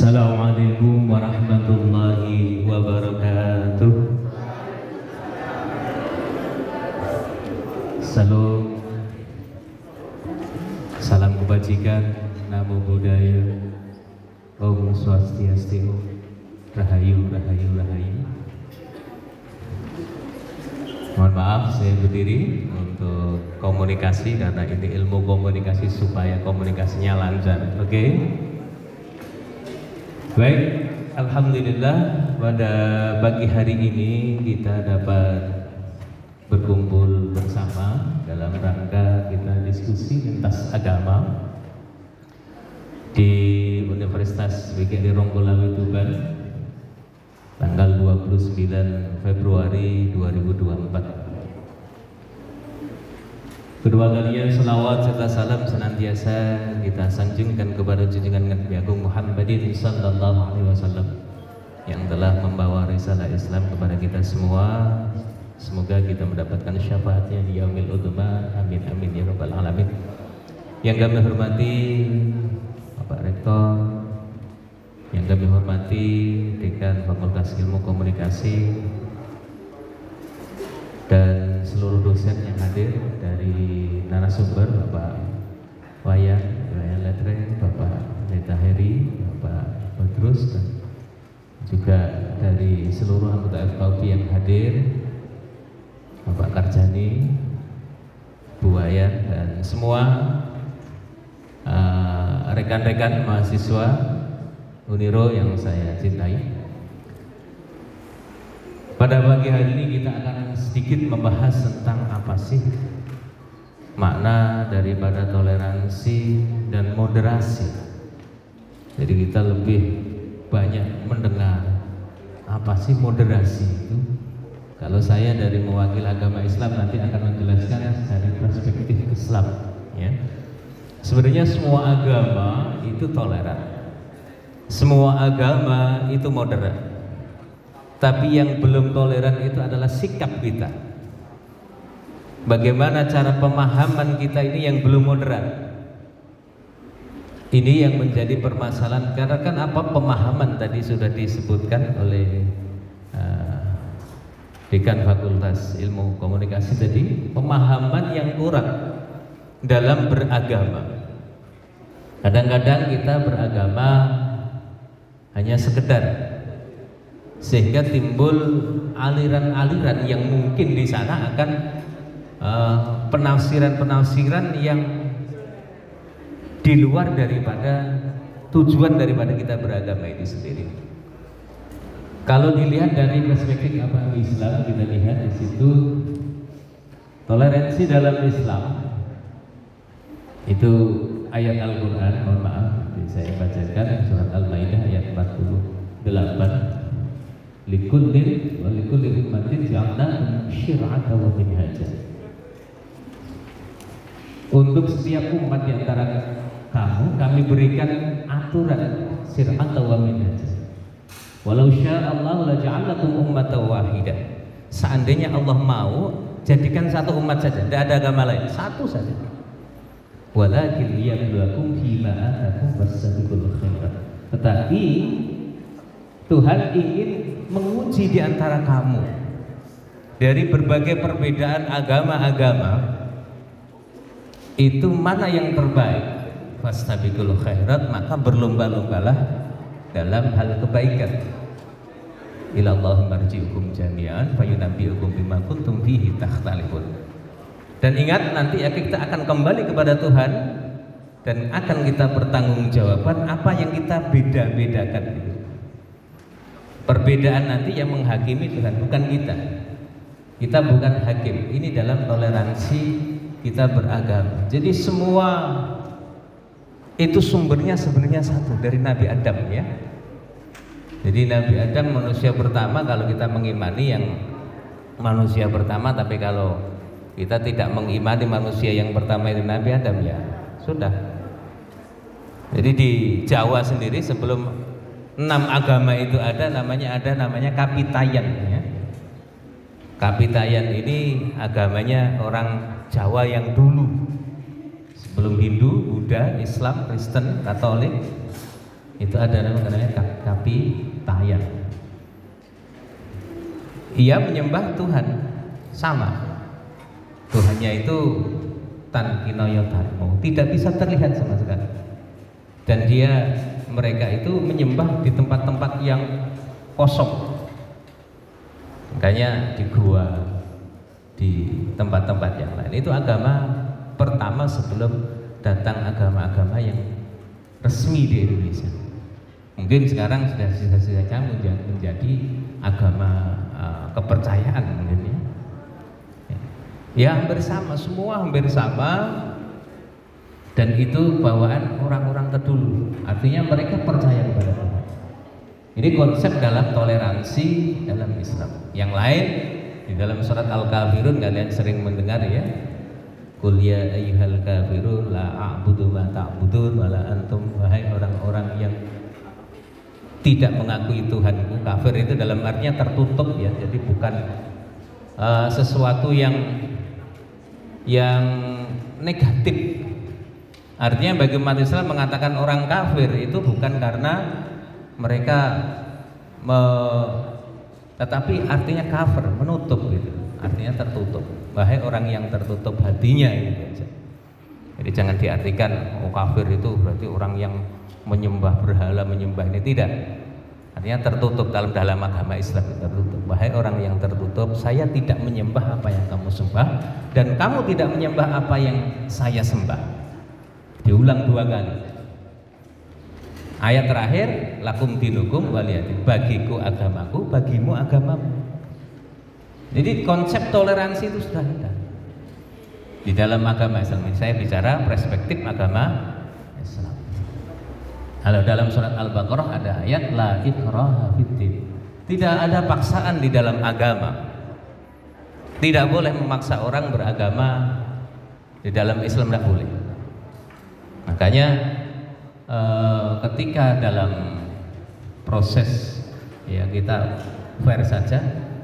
Assalamualaikum warahmatullahi wabarakatuh. Salam, salam kebajikan, namo buddhaya, Om Swastiastu, Rahayu, Rahayu, Rahayu. Mohon maaf saya berdiri untuk komunikasi karena ini ilmu komunikasi supaya komunikasinya lancar. Oke? Baik, alhamdulillah pada pagi hari ini kita dapat berkumpul bersama dalam rangka kita diskusi lintas agama di Universitas WGRI Ronggolawe Tuban tanggal 29 Februari 2024. Kedua kalian selawat serta salam senantiasa kita sanjungkan kepada junjungan Nabi Agung Muhammadin sallallahu alaihi wasallam yang telah membawa risalah Islam kepada kita semua. Semoga kita mendapatkan syafaatnya di yaumil udhma. Amin amin ya rabbal alamin. Yang kami hormati Bapak Rektor, yang kami hormati Dekan Fakultas Ilmu Komunikasi dan seluruh dosen yang hadir, dari narasumber Bapak Wayan, Wayan Letre, Bapak Neta Heri, Bapak Badrus, dan juga dari seluruh anggota FKUP yang hadir, Bapak Karjani, Bu Wayan, dan semua rekan-rekan mahasiswa Uniro yang saya cintai. Pada pagi hari ini kita akan sedikit membahas tentang apa sih makna daripada toleransi dan moderasi. Jadi kita lebih banyak mendengar apa sih moderasi itu. Kalau saya dari mewakili agama Islam nanti akan menjelaskan dari perspektif Islam, ya. Sebenarnya semua agama itu toleran, semua agama itu moderat. Tapi yang belum toleran itu adalah sikap kita. Bagaimana cara pemahaman kita ini yang belum moderat. Ini yang menjadi permasalahan. Karena kan apa, pemahaman tadi sudah disebutkan oleh Dekan Fakultas Ilmu Komunikasi tadi, pemahaman yang kurang dalam beragama. Kadang-kadang kita beragama hanya sekedar, sehingga timbul aliran-aliran yang mungkin di sana akan penafsiran-penafsiran yang di luar daripada tujuan daripada kita beragama itu sendiri. Kalau dilihat dari perspektif agama Islam, kita lihat di situ toleransi dalam Islam itu ayat Al-Quran, mohon maaf saya bacakan surat Al-Maidah ayat 48. Likullin wa likulli ummatin ja'alna syir'atan wa minhaja. Untuk setiap umat di antara kamu kami berikan aturan syir'atan wa minhaja. Walau syaa Allah la ja'alakum ummatan wahidah. Seandainya Allah mau jadikan satu umat saja, tidak ada agama lain, satu saja. Walakin liyabluwakum fima atakum fastabiqul khairat. Tetapi Tuhan ingin menguji di antara kamu dari berbagai perbedaan agama-agama itu mana yang terbaik. Fastabiqul khairat, maka berlomba-lombalah dalam hal kebaikan. Ilallah marji'ukum jami'an fayunabbi'ukum bima kuntum fihi takhtalifun. Dan ingat, nanti ya kita akan kembali kepada Tuhan dan akan kita bertanggungjawaban apa yang kita beda-bedakan itu. Perbedaan nanti yang menghakimi Tuhan, bukan kita. Kita bukan hakim. Ini dalam toleransi kita beragama. Jadi semua itu sumbernya sebenarnya satu, dari Nabi Adam, ya. Jadi Nabi Adam manusia pertama, kalau kita mengimani yang manusia pertama, tapi kalau kita tidak mengimani manusia yang pertama itu Nabi Adam, ya sudah. Jadi di Jawa sendiri sebelum 6 agama itu ada namanya Kapitayan, ya. Kapitayan ini agamanya orang Jawa yang dulu, sebelum Hindu, Buddha, Islam, Kristen, Katolik. Itu ada namanya kapitayan. Ia menyembah Tuhan sama. Tuhannya itu tan kinoyo dharma, tidak bisa terlihat sama sekali. Dan mereka itu menyembah di tempat-tempat yang kosong. Makanya di gua, di tempat-tempat yang lain. Itu agama pertama sebelum datang agama-agama yang resmi di Indonesia. Mungkin sekarang sudah sisa-sisa menjadi agama kepercayaan mungkin ya. Ya hampir sama, semua hampir sama. Dan itu bawaan orang-orang terdulu. Artinya mereka percaya kepada Tuhan. Ini konsep dalam toleransi dalam Islam. Yang lain di dalam surat Al-Kafirun kalian sering mendengar ya. Qul ya ayyuhal kafirun la a'budu ma ta'budun wa la antum, wahai orang-orang yang tidak mengakui Tuhanku. Kafir itu dalam artinya tertutup ya. Jadi bukan sesuatu yang negatif. Artinya bagi umat Islam mengatakan orang kafir itu bukan karena mereka tetapi artinya kafir, menutup gitu. Artinya tertutup. Wahai orang yang tertutup hatinya gitu. Jadi jangan diartikan kafir itu berarti orang yang menyembah berhala, menyembah ini, tidak. Artinya tertutup. Dalam agama Islam tertutup. Wahai orang yang tertutup, saya tidak menyembah apa yang kamu sembah dan kamu tidak menyembah apa yang saya sembah. Diulang 2 kali. Ayat terakhir, lakum dinukum waliyadin, bagiku agamaku, bagimu agamamu. Jadi konsep toleransi itu sudah ada di dalam agama Islam. Saya bicara perspektif agama Islam. Kalau dalam surat Al-Baqarah ada ayat la ikraha fiddin. Tidak ada paksaan di dalam agama. Tidak boleh memaksa orang beragama di dalam Islam, tidak boleh. Makanya ketika dalam proses ya kita fair saja,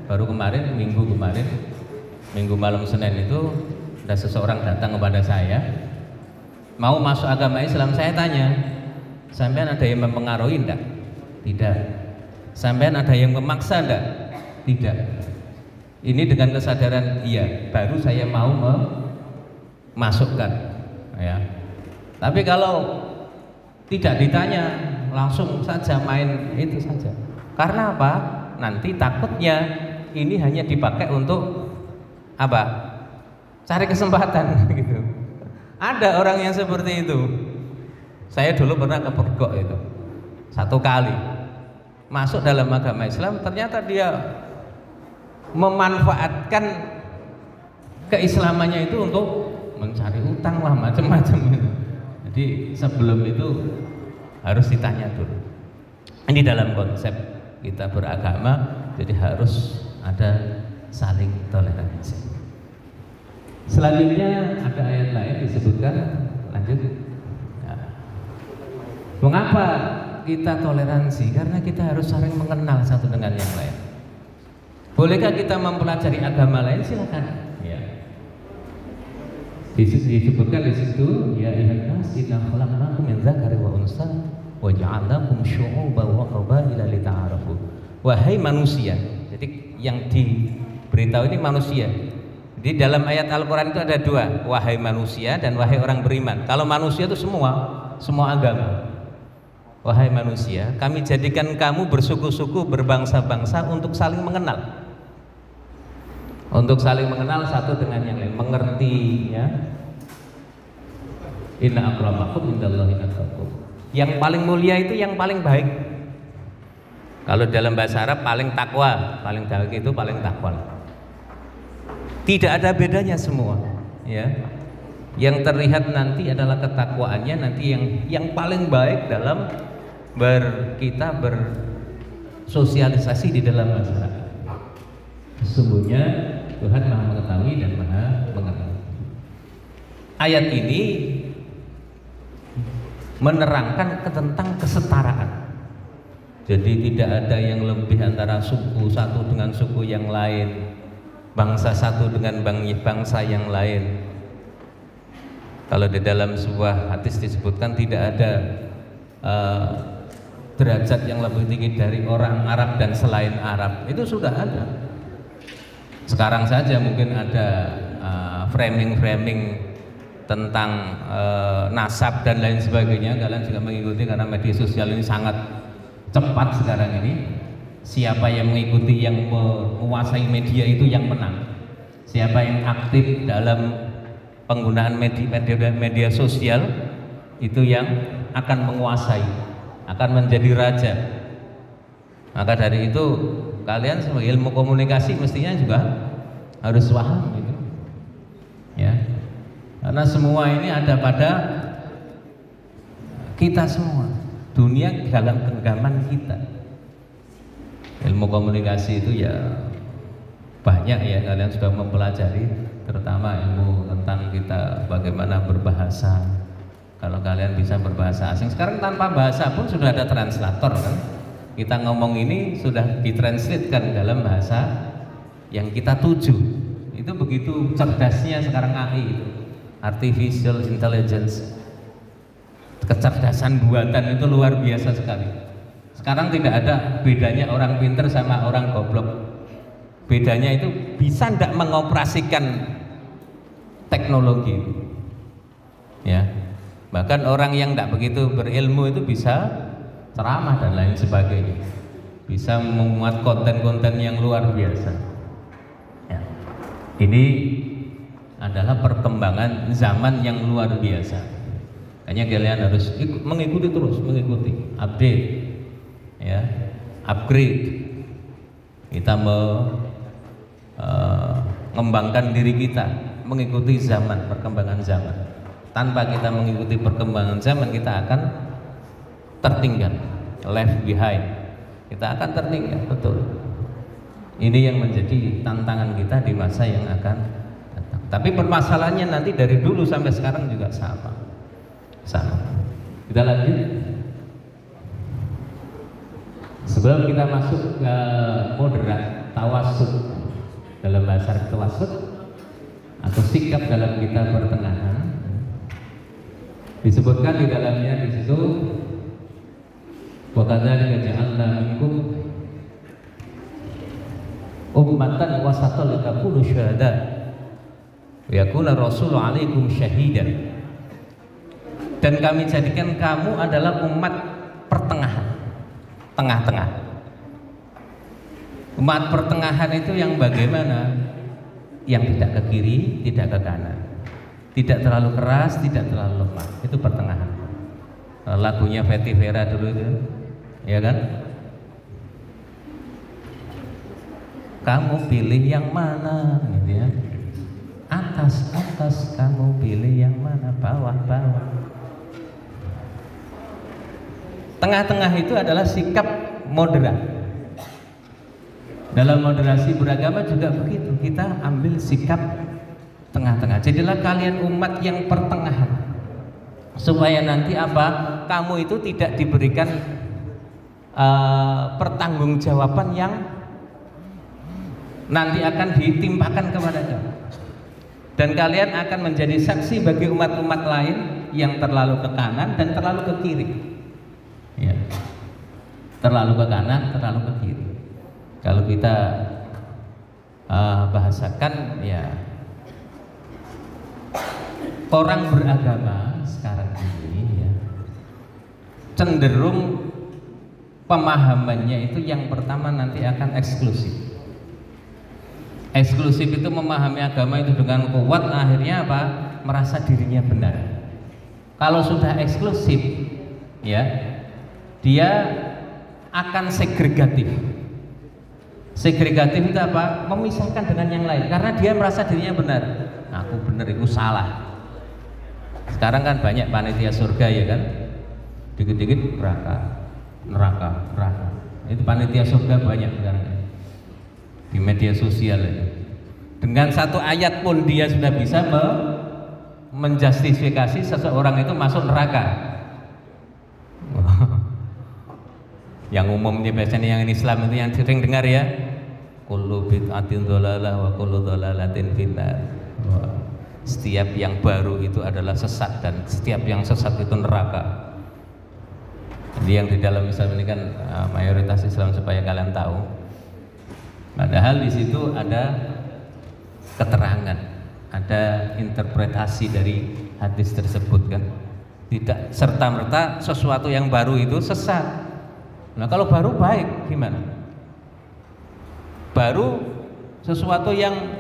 baru kemarin minggu malam Senin itu ada seseorang datang kepada saya mau masuk agama Islam. Saya tanya, sampean ada yang mempengaruhi enggak? Tidak. Sampean ada yang memaksa enggak? Tidak. Ini dengan kesadaran iya, baru saya mau memasukkan ya. Tapi kalau tidak ditanya, langsung saja main itu saja. Karena apa? Nanti takutnya ini hanya dipakai untuk apa? Cari kesempatan gitu. Ada orang yang seperti itu. Saya dulu pernah kepergok itu 1 kali. Masuk dalam agama Islam, ternyata dia memanfaatkan keislamannya itu untuk mencari utang lah, macam-macam. Jadi sebelum itu harus ditanya dulu. Ini dalam konsep kita beragama, jadi harus ada saling toleransi. Selanjutnya ada ayat lain disebutkan, lanjut. Nah, mengapa kita toleransi? Karena kita harus saling mengenal satu dengan yang lain. Bolehkah kita mempelajari agama lain? Silakan. Disebutkan di situ ya ayyuhan nas inna khalaqnakum min dzakari wa unsa wa ja'alnakum syu'uban wa qabaila lita'arafu. Wahai manusia. Jadi yang diberitahu ini manusia. Di dalam ayat Al-Qur'an itu ada 2, wahai manusia dan wahai orang beriman. Kalau manusia itu semua agama. Wahai manusia, kami jadikan kamu bersuku-suku, berbangsa-bangsa untuk saling mengenal. Untuk saling mengenal satu dengan yang lain, mengerti ya. Inna akramakum indallahi atqakum. Yang paling mulia itu yang paling baik. Kalau dalam bahasa Arab paling takwa, paling baik itu paling takwa. Tidak ada bedanya semua, ya. Yang terlihat nanti adalah ketakwaannya, nanti yang paling baik dalam kita bersosialisasi di dalam masyarakat. Sesungguhnya Tuhan Maha Mengetahui dan Maha Mengetahui. Ayat ini menerangkan tentang kesetaraan. Jadi tidak ada yang lebih antara suku satu dengan suku yang lain, bangsa satu dengan bangsa yang lain. Kalau di dalam sebuah hadis disebutkan tidak ada derajat yang lebih tinggi dari orang Arab dan selain Arab, itu sudah ada. Sekarang saja mungkin ada framing-framing tentang nasab dan lain sebagainya. Kalian juga mengikuti karena media sosial ini sangat cepat sekarang ini. Siapa yang mengikuti, yang menguasai media itu yang menang. Siapa yang aktif dalam penggunaan media sosial itu yang akan menguasai, akan menjadi raja. Maka dari itu kalian sebagai ilmu komunikasi mestinya juga harus paham gitu. Ya. Karena semua ini ada pada kita semua. Dunia dalam genggaman kita. Ilmu komunikasi itu ya banyak ya, kalian sudah mempelajari, terutama ilmu tentang kita bagaimana berbahasa. Kalau kalian bisa berbahasa asing, sekarang tanpa bahasa pun sudah ada translator kan. Kita ngomong ini sudah ditranslatekan dalam bahasa yang kita tuju. Itu begitu cerdasnya sekarang AI itu, artificial intelligence. Kecerdasan buatan itu luar biasa sekali. Sekarang tidak ada bedanya orang pinter sama orang goblok. Bedanya itu bisa tidak mengoperasikan teknologi. Ya. Bahkan orang yang tidak begitu berilmu itu bisa ceramah dan lain sebagainya. Bisa memuat konten-konten yang luar biasa. Ya. Ini adalah perkembangan zaman yang luar biasa. Hanya kalian harus mengikuti terus, mengikuti, update, ya, upgrade. Kita mengembangkan diri kita, mengikuti zaman, perkembangan zaman. Tanpa kita mengikuti perkembangan zaman, kita akan tertinggal, left behind. Kita akan tertinggal, betul. Ini yang menjadi tantangan kita di masa yang akan datang. Tapi permasalahannya nanti dari dulu sampai sekarang juga sama. Kita lanjut. Sebelum kita masuk ke moderat, tawasud, dalam bahasa tawasud atau sikap dalam kita pertengahan, disebutkan di dalamnya di situ, wa kadzalika ja'alna minkum ummatan wasatan litakunu syuhada wa yakuna rasulu 'alaikum syahidan. Dan kami jadikan kamu adalah umat pertengahan, tengah-tengah. Umat pertengahan itu yang bagaimana? Yang tidak ke kiri, tidak ke kanan, tidak terlalu keras, tidak terlalu lemah. Itu pertengahan. Lagunya Fetty Vera dulu itu, ya kan? Kamu pilih yang mana, gitu ya? Atas, atas, kamu pilih yang mana? Bawah, bawah. Tengah-tengah itu adalah sikap moderat. Dalam moderasi beragama juga begitu. Kita ambil sikap tengah-tengah. Jadilah kalian umat yang pertengahan. Supaya nanti apa? Kamu itu tidak diberikan pertanggungjawaban yang nanti akan ditimpakan kepada kamu. Dan kalian akan menjadi saksi bagi umat-umat lain yang terlalu ke kanan dan terlalu ke kiri. Ya. Terlalu ke kanan, terlalu ke kiri. Kalau kita bahasakan, ya, orang beragama sekarang ini ya, cenderung pemahamannya itu yang pertama nanti akan eksklusif. Eksklusif itu memahami agama itu dengan kuat, akhirnya apa? Merasa dirinya benar. Kalau sudah eksklusif, ya, dia akan segregatif. Segregatif itu apa? Memisahkan dengan yang lain karena dia merasa dirinya benar. Aku benar, aku salah. Sekarang kan banyak panitia surga, ya kan? Dikit-dikit neraka, neraka, neraka. Itu panitia surga banyak sekarang di media sosial ini. Dengan satu ayat pun dia sudah bisa menjustifikasi seseorang itu masuk neraka. Yang umumnya biasanya yang Islam itu yang sering dengar ya, kullu bid'atin dhalalah wa kullu dhalalatin finnar. Setiap yang baru itu adalah sesat dan setiap yang sesat itu neraka. Jadi yang di dalam Islam ini kan mayoritas Islam supaya kalian tahu. Padahal di situ ada keterangan, ada interpretasi dari hadis tersebut kan. Tidak serta-merta sesuatu yang baru itu sesat. Nah kalau baru baik gimana? Baru sesuatu yang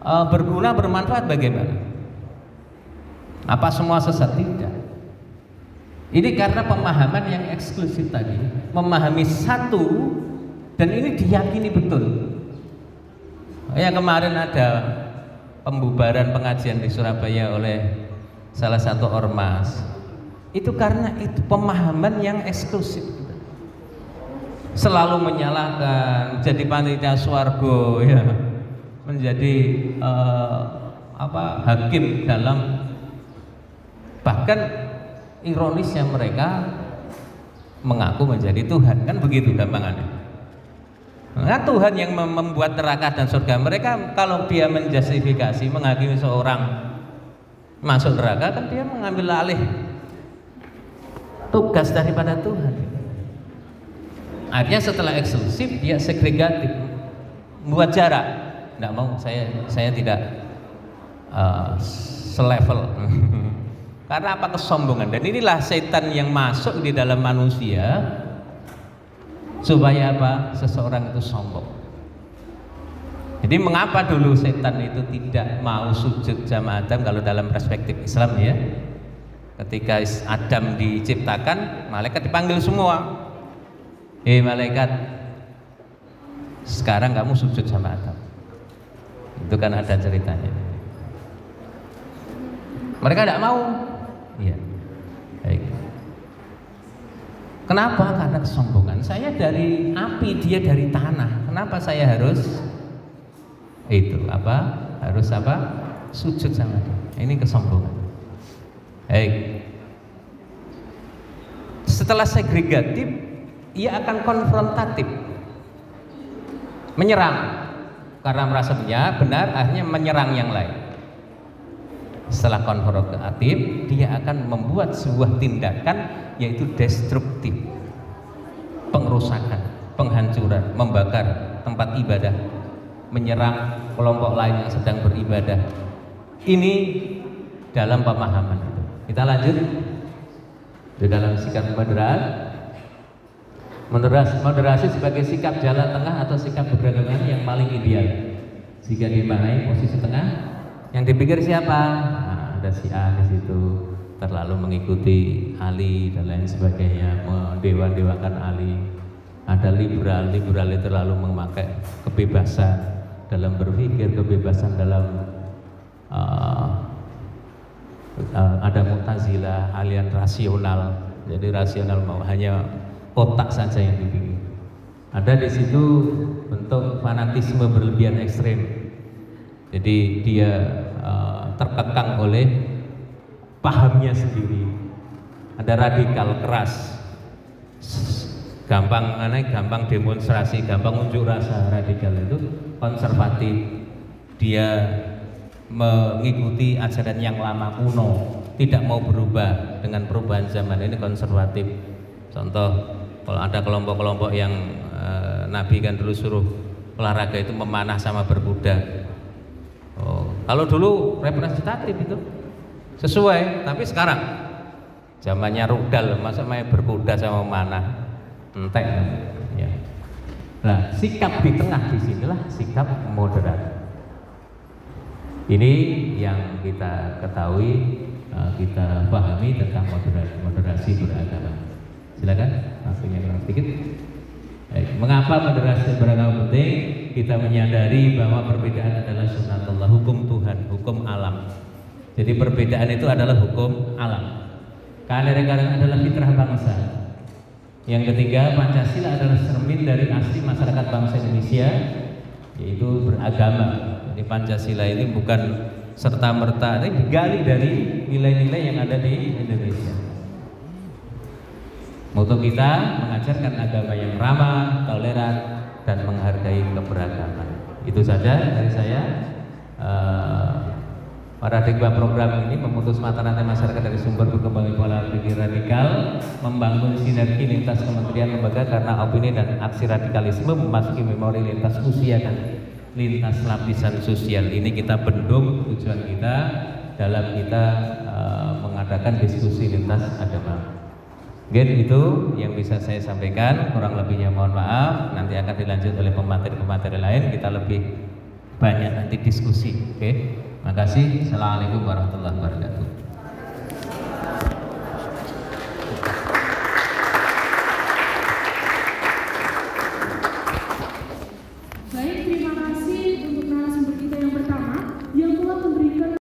berguna, bermanfaat bagaimana? Apa semua sesat? Tidak. Ini karena pemahaman yang eksklusif tadi, memahami satu dan ini diyakini betul. Ya kemarin ada pembubaran pengajian di Surabaya oleh salah satu ormas. Itu karena itu pemahaman yang eksklusif. Selalu menyalahkan, jadi panitia swargo ya, menjadi hakim dalam, bahkan ironisnya mereka mengaku menjadi Tuhan, kan begitu gampangannya. Nah, Tuhan yang membuat neraka dan surga. Mereka kalau dia menjustifikasi, menghakimi seorang masuk neraka, kan dia mengambil alih tugas daripada Tuhan. Artinya setelah eksklusif dia segregatif, buat jarak. Tidak mau, saya tidak selevel. Karena apa? Kesombongan. Dan inilah setan yang masuk di dalam manusia supaya apa? Seseorang itu sombong. Jadi mengapa dulu setan itu tidak mau sujud sama Adam kalau dalam perspektif Islam ya? Ketika Adam diciptakan, malaikat dipanggil semua. Malaikat, sekarang kamu sujud sama Adam. Itu kan ada ceritanya. Mereka tidak mau. Iya. Baik. Kenapa? Karena kesombongan. Saya dari api, dia dari tanah. Kenapa saya harus harus sujud sama dia? Ini kesombongan. Baik. Setelah segregatif, ia akan konfrontatif, menyerang karena merasa benar, akhirnya menyerang yang lain. Setelah konfrontatif, dia akan membuat sebuah tindakan yaitu destruktif, pengrusakan, penghancuran, membakar tempat ibadah, menyerang kelompok lain yang sedang beribadah. Ini dalam pemahaman itu. Kita lanjut di dalam sikap moderat. Moderasi sebagai sikap jalan tengah atau sikap beragama yang paling ideal. Jika dimaknai posisi tengah, yang dipikir siapa? Nah, ada si A di situ, terlalu mengikuti Ali dan lain sebagainya, mendewa-dewakan Ali. Ada liberal itu terlalu memakai kebebasan dalam berpikir, kebebasan dalam ada Mu'tazilah, aliran rasional. Jadi rasional mau hanya otak saja yang dipikir. Ada di situ bentuk fanatisme berlebihan ekstrem. Jadi dia terkekang oleh pahamnya sendiri. Ada radikal keras, gampang demonstrasi, gampang unjuk rasa. Radikal itu konservatif. Dia mengikuti ajaran yang lama kuno, tidak mau berubah dengan perubahan zaman. Ini konservatif. Contoh, kalau ada kelompok-kelompok yang Nabi kan dulu suruh olahraga itu memanah sama berkuda. Kalau dulu representatif itu sesuai, tapi sekarang zamannya rudal, masa main berkuda sama memanah, entek. Ya. Nah, sikap di tengah disinilah sikap moderat. Ini yang kita ketahui, kita pahami tentang moderasi beragama. Silakan, langsung yang sedikit. Mengapa moderasi beragama penting? Kita menyadari bahwa perbedaan adalah sunatullah, hukum Tuhan, hukum alam. Jadi perbedaan itu adalah hukum alam. Keanekaragaman adalah fitrah bangsa. Yang ketiga, Pancasila adalah cermin dari asli masyarakat bangsa Indonesia, yaitu beragama. Jadi Pancasila ini bukan serta-merta, ini digali dari nilai-nilai yang ada di Indonesia. Moto kita mengajarkan agama yang ramah, toleran, dan menghargai keberagaman. Itu saja dari saya. Pada Paradigma program ini memutus mata rantai masyarakat dari sumber berkembang pola pikir radikal, membangun sinergi lintas kementerian lembaga karena opini dan aksi radikalisme memasuki memori lintas usia dan lintas lapisan sosial. Ini kita bendung tujuan kita dalam kita mengadakan diskusi lintas agama. Mungkin itu yang bisa saya sampaikan, kurang lebihnya mohon maaf. Nanti akan dilanjut oleh pemateri-pemateri lain, kita lebih banyak nanti diskusi. Oke. Makasih. Assalamualaikum warahmatullahi wabarakatuh.